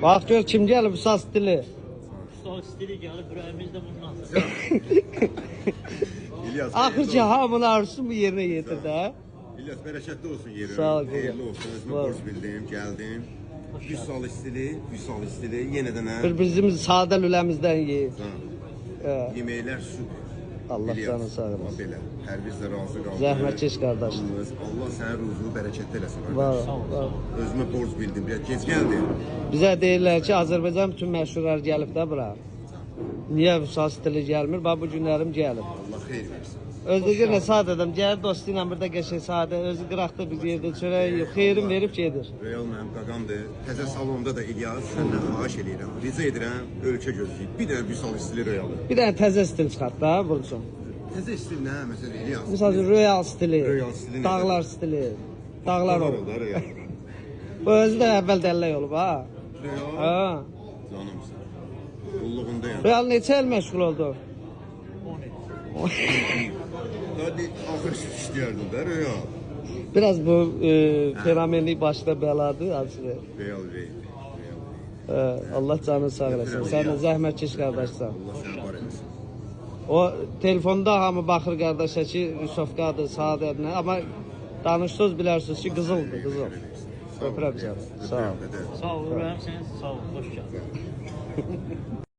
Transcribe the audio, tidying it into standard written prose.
Bak gör kim gelip bu sas dili. Sağ stili gelip yüreğimiz de bundan. İlyas, Ahırca hamın arzusu mu yerine getirdi ha? İlyas bereketli olsun yerin. Sağ ol. Hayırlı olsun. Özüme Sağ ol. borç bildim, geldim. Vüsal istili, yeniden ha. Bir sade lülemizden yiyin. Yemekler su. Allah İlyas, canı sağ olasın. bax belə. Hər biz də razı qaldıq. Zəhmətkeş qardaşım. Allah sənin ruzunu bərəkətli eləsin. Var, qardaş. var. Özümə borc bildim. Biraz gec gəldi. Bizə deyirlər ki, Azərbaycan bütün məşhurlar gəlib də bura. Niyə bu sas dili gəlmir? Bax bu günlərim gəlib. Allah xeyir versin. Özü yenə sadə adam gəlir dostu ilə burada qəşəng sadə, özü qıraqda bir yerdə çörək yox, xeyrin verib gedir. Real mənim qaqamdır. Təzə salonda da İlyas səndən xahiş edirəm. Rica edirəm, ölkə gözləyib. Bir dənə Vüsal istili Realı. Bir dənə təzə stil çıxart da Burçun. Təzə istil nə? Məsələn İlyas. Məsələn Royal stili, Royal stili nədir? dağlar stili, dağlar olur. da Real. Bu özü də əvvəl dəllək olub ha. Real. Ha. Canımsın. Qulluğundayam. Real neçə il məşğul oldu? Hadi axır işləyərdim də Real. Biraz bu fenomenlik başda bəladır aslında. Real Bey. Allah canını sağ eləsin. Sən də zəhmətkeş qardaşsan. Allah səni var eləsin. O telefonda hamı baxır qardaşa ki, Rüsofqadır, Saadətdir. Amma danışdınız bilərsiniz ki, qızıldır, qızıl. Öpürəm səni. Sağ ol. Sağ ol, yüreğim senin sağ ol. Hoş geldin.